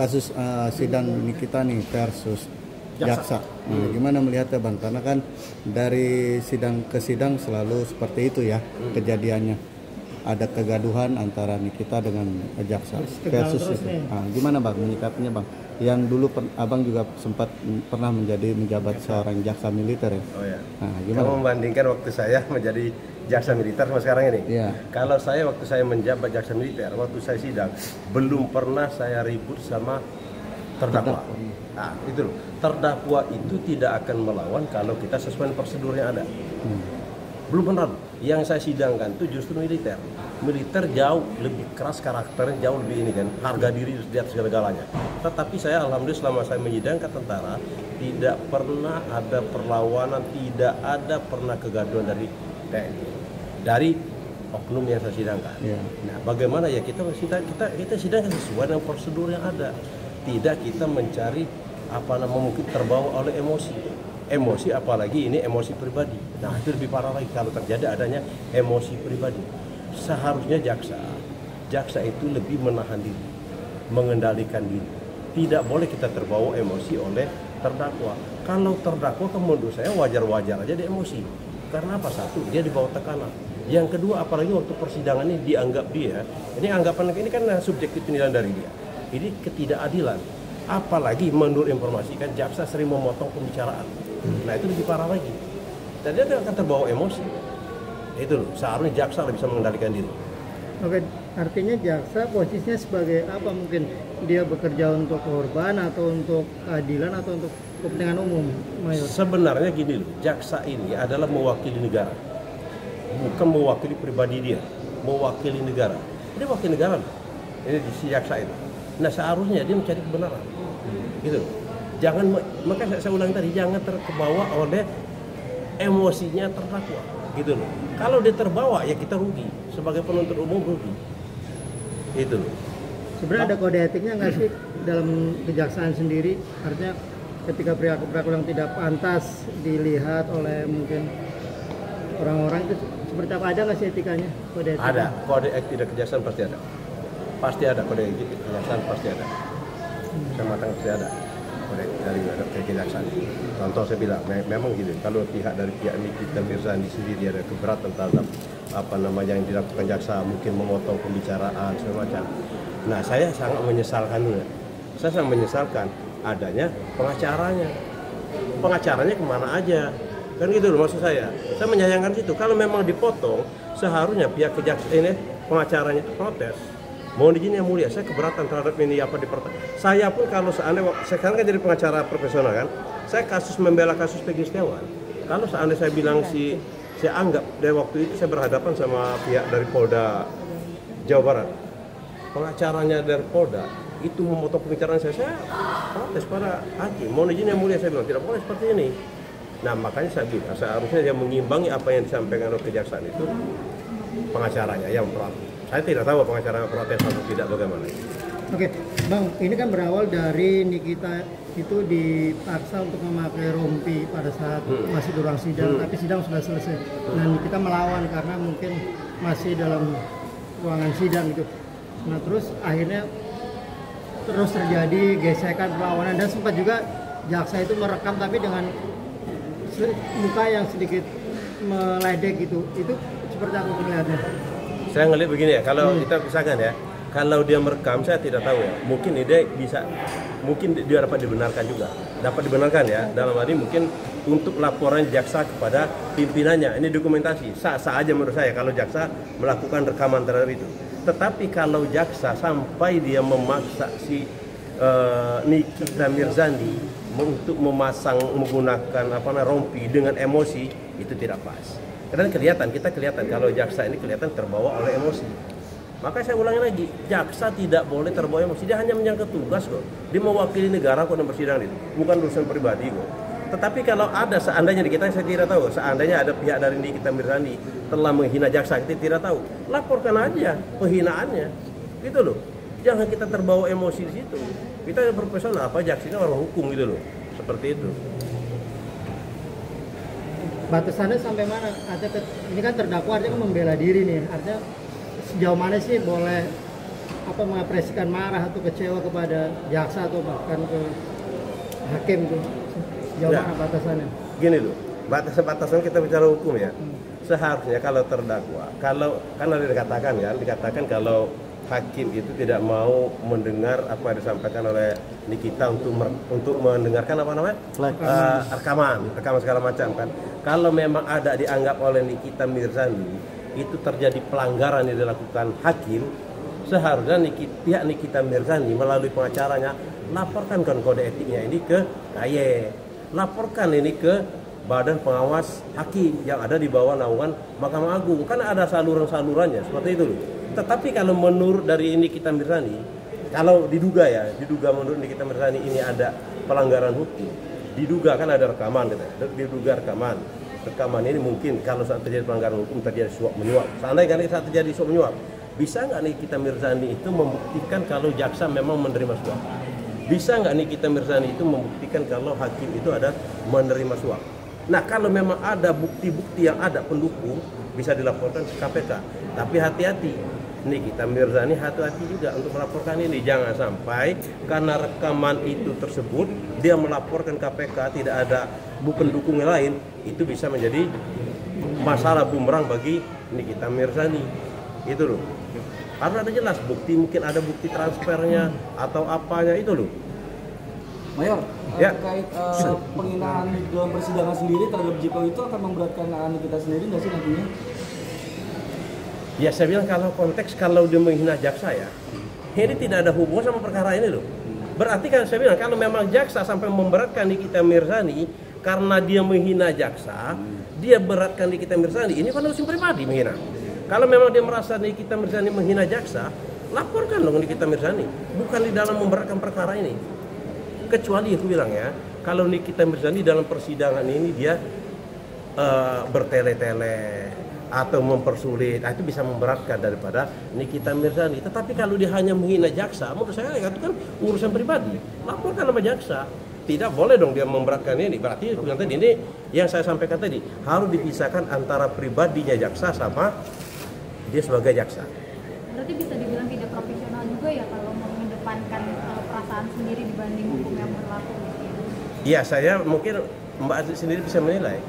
kasus sidang Nikita nih versus jaksa. Gimana melihatnya Bang? Karena kan dari sidang ke sidang selalu seperti itu ya kejadiannya. Ada kegaduhan antara Nikita dengan jaksa versus itu. Gimana Bang menyikapinya Bang? Yang dulu Abang juga sempat pernah menjabat seorang jaksa militer ya. Oh ya. Gimana? Kamu membandingkan waktu saya menjadi jaksa militer sama sekarang ini. Iya. Kalau saya waktu saya menjabat jaksa militer, waktu saya sidang, belum pernah saya ribut sama terdakwa. Nah, itu loh. Terdakwa itu tidak akan melawan kalau kita sesuai prosedur yang ada. Belum pernah. Yang saya sidangkan itu justru militer. Militer jauh lebih keras karakternya, jauh lebih ini kan, harga diri di atas segala-galanya. Tetapi saya alhamdulillah selama saya menyidangkan tentara tidak pernah ada perlawanan, tidak ada pernah kegaduhan dari TNI, dari oknum yang saya sidangkan. Nah, bagaimana ya kita sidangkan sesuai dengan prosedur yang ada. Tidak kita mencari mungkin terbawa oleh emosi, apalagi ini emosi pribadi. Nah, itu lebih parah lagi kalau terjadi adanya emosi pribadi. Seharusnya jaksa itu lebih menahan diri, mengendalikan diri. Tidak boleh kita terbawa emosi oleh terdakwa. Kalau terdakwa menurut saya wajar-wajar aja dia emosi. Karena apa? Satu, dia dibawa tekanan. Yang kedua, apalagi waktu persidangan ini dianggap ini anggapan ini kan subjektif penilaian dari dia. Ini ketidakadilan. Apalagi menurut informasi kan jaksa sering memotong pembicaraan. Nah, itu lebih parah lagi. Dan dia akan terbawa emosi. Itu loh, seharusnya jaksa bisa mengendalikan diri. Oke, artinya jaksa posisinya sebagai apa? Mungkin dia bekerja untuk korban atau untuk keadilan atau untuk kepentingan umum, Mayor? Sebenarnya gini loh, jaksa ini adalah mewakili negara. Bukan mewakili pribadi dia, mewakili negara. Dia wakil negara loh. Ini si jaksa itu. Nah, seharusnya dia mencari kebenaran. Gitu loh. Maka saya ulang tadi, jangan terbawa oleh emosinya terdakwa. Gitu loh. Kalau dia terbawa ya kita rugi, sebagai penuntut umum rugi. Itu loh. Sebenarnya ada kode etiknya nggak sih dalam kejaksaan sendiri? Artinya ketika perilaku yang tidak pantas dilihat oleh mungkin orang-orang itu seperti apa, ada nggak sih etikanya, kode etiknya? Ada, kode etik kejaksaan pasti ada. Pasti ada kode etik kejaksaan, pasti ada. Saya matang pasti ada kode dari kejaksaan. Contoh saya bilang, memang gitu. Kalau dari pihak Nikita Mirzani sendiri ada keberatan terhadap yang dilakukan jaksa, mungkin memotong pembicaraan segala macam. Nah, saya sangat menyesalkan Saya sangat menyesalkan adanya pengacaranya. Pengacaranya kemana aja? Kan gitu loh maksud saya. Saya menyayangkan situ. Kalau memang dipotong, seharusnya pihak pengacaranya protes. Mohon izin yang mulia, saya keberatan terhadap ini saya pun kalau seandainya, sekarang kan jadi pengacara profesional kan, saya membela kasus Peggy Setiawan. Kalau seandainya saya bilang saya anggap dari waktu itu saya berhadapan sama pihak dari Polda Jawa Barat, pengacaranya dari Polda itu memotong pembicaraan saya protes pada hakim. Mohon izin yang mulia, saya bilang tidak boleh seperti ini. Nah, makanya saya bilang seharusnya yang mengimbangi apa yang disampaikan oleh kejaksaan itu pengacaranya yang protes. Saya tidak tahu pengacara protes atau tidak, bagaimana. Oke, Bang, ini kan berawal dari Nikita itu dipaksa untuk memakai rompi pada saat masih di ruang sidang, tapi sidang sudah selesai. Nah, Nikita melawan karena mungkin masih dalam ruangan sidang gitu. Nah, terus akhirnya terjadi gesekan, perlawanan, dan sempat juga jaksa itu merekam tapi dengan muka yang sedikit meledek gitu. Itu seperti apa melihatnya? Saya ngelihat begini ya, kalau kita pisahkan ya, kalau dia merekam saya tidak tahu ya, mungkin dia dapat dibenarkan juga, dapat dibenarkan ya, dalam arti mungkin untuk laporan jaksa kepada pimpinannya, ini dokumentasi, sah-sah aja menurut saya kalau jaksa melakukan rekaman terhadap itu. Tetapi kalau jaksa sampai dia memaksa si Nikita Mirzani untuk menggunakan rompi dengan emosi, itu tidak pas. Karena kita kelihatan kalau jaksa ini kelihatan terbawa oleh emosi. Maka saya ulangi lagi, jaksa tidak boleh terbawa emosi. Dia hanya menjalankan tugas kok. Dia mewakili negara kok dalam persidangan itu, bukan urusan pribadi kok. Tetapi kalau ada seandainya saya tidak tahu, seandainya ada pihak dari Nikita Mirzani telah menghina jaksa, kita tidak tahu. Laporkan aja penghinaannya, gitu loh. Jangan kita terbawa emosi di situ. Kita profesional, jaksanya orang hukum gitu loh, seperti itu. Batasannya sampai mana? Artinya ini kan terdakwa artinya membela diri nih. Artinya sejauh mana sih boleh mengapresikan marah atau kecewa kepada jaksa atau bahkan ke hakim tuh? Jauh Ya. mana batasannya? Gini loh, batasan kita bicara hukum ya. Seharusnya kalau terdakwa, kalau kan ada dikatakan kalau hakim itu tidak mau mendengar apa yang disampaikan oleh Nikita untuk mendengarkan apa namanya rekaman segala macam kan. Kalau memang ada dianggap oleh Nikita Mirzani itu terjadi pelanggaran yang dilakukan hakim, seharusnya pihak Nikita Mirzani melalui pengacaranya laporkan kode etiknya ini ke KAY, laporkan ini ke Badan Pengawas Hakim yang ada di bawah naungan Mahkamah Agung. Kan ada saluran-salurannya seperti itu loh. Tetapi kalau menurut dari Nikita Mirzani, kalau diduga menurut Nikita Mirzani ini ada pelanggaran hukum, diduga kan ada rekaman gitu. Diduga rekaman ini mungkin kalau saat terjadi pelanggaran hukum terjadi suap menyuap. Seandainya kan saat terjadi suap menyuap, bisa nggak Nikita Mirzani itu membuktikan kalau jaksa memang menerima suap? Bisa nggak Nikita Mirzani itu membuktikan kalau hakim itu ada menerima suap? Nah, kalau memang ada bukti-bukti yang ada pendukung, bisa dilaporkan ke KPK. Tapi hati-hati, Nikita Mirzani hati-hati juga untuk melaporkan ini. Jangan sampai karena rekaman itu tersebut, dia melaporkan KPK tidak ada bukti pendukung yang lain, itu bisa menjadi masalah bumerang bagi Nikita Mirzani. Itu loh. Karena ada jelas bukti, mungkin ada bukti transfernya atau apanya itu loh. Mayor, Ya. terkait penghinaan dalam persidangan sendiri terhadap JPO itu akan memberatkan Nikita sendiri nggak sih nantinya? Ya saya bilang kalau dia menghina jaksa ya, ini tidak ada hubungan sama perkara ini loh. Berarti kan saya bilang kalau memang jaksa sampai memberatkan Nikita Mirzani karena dia menghina jaksa, dia beratkan Nikita Mirzani, ini kan urusan pribadi menghina. Kalau memang dia merasa Nikita Mirzani menghina jaksa, laporkan dong Nikita Mirzani, bukan di dalam memberatkan perkara ini. Kecuali aku bilang ya, kalau Nikita Mirzani dalam persidangan ini dia bertele-tele atau mempersulit, itu bisa memberatkan daripada Nikita Mirzani. Tetapi kalau dia hanya menghina jaksa, menurut saya itu kan urusan pribadi. Laporkan sama jaksa. Tidak boleh dong dia memberatkan ini. Berarti yang tadi ini yang saya sampaikan tadi harus dipisahkan antara pribadinya jaksa sama dia sebagai jaksa. Berarti bisa dibilang tidak profesional juga ya kalau mengedepankan perasaan sendiri dibanding hukum yang berlaku. Iya, saya mungkin Mbak Aziz sendiri bisa menilai.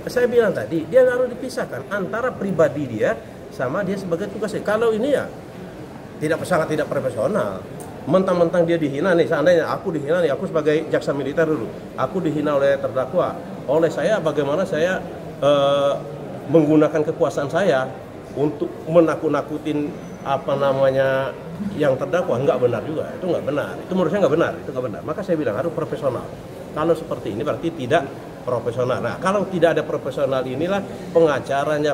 Saya bilang tadi, dia harus dipisahkan antara pribadi dia sama dia sebagai tugasnya. Kalau ini ya sangat tidak profesional. Mentang-mentang dia dihina nih, seandainya aku dihina nih, aku sebagai jaksa militer dulu, aku dihina oleh terdakwa. Oleh saya, bagaimana saya menggunakan kekuasaan saya untuk menakut-nakutin yang terdakwa, nggak benar juga, itu nggak benar, itu menurut saya nggak benar. Maka saya bilang harus profesional. Kalau seperti ini berarti tidak profesional. Nah, kalau tidak ada profesional inilah pengacaranya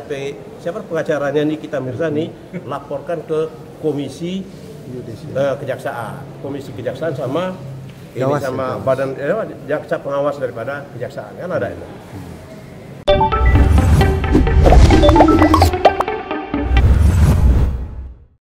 pengacaranya Nikita Mirzani laporkan ke komisi kejaksaan sama badan jaksa pengawas daripada kejaksaan kan ada itu.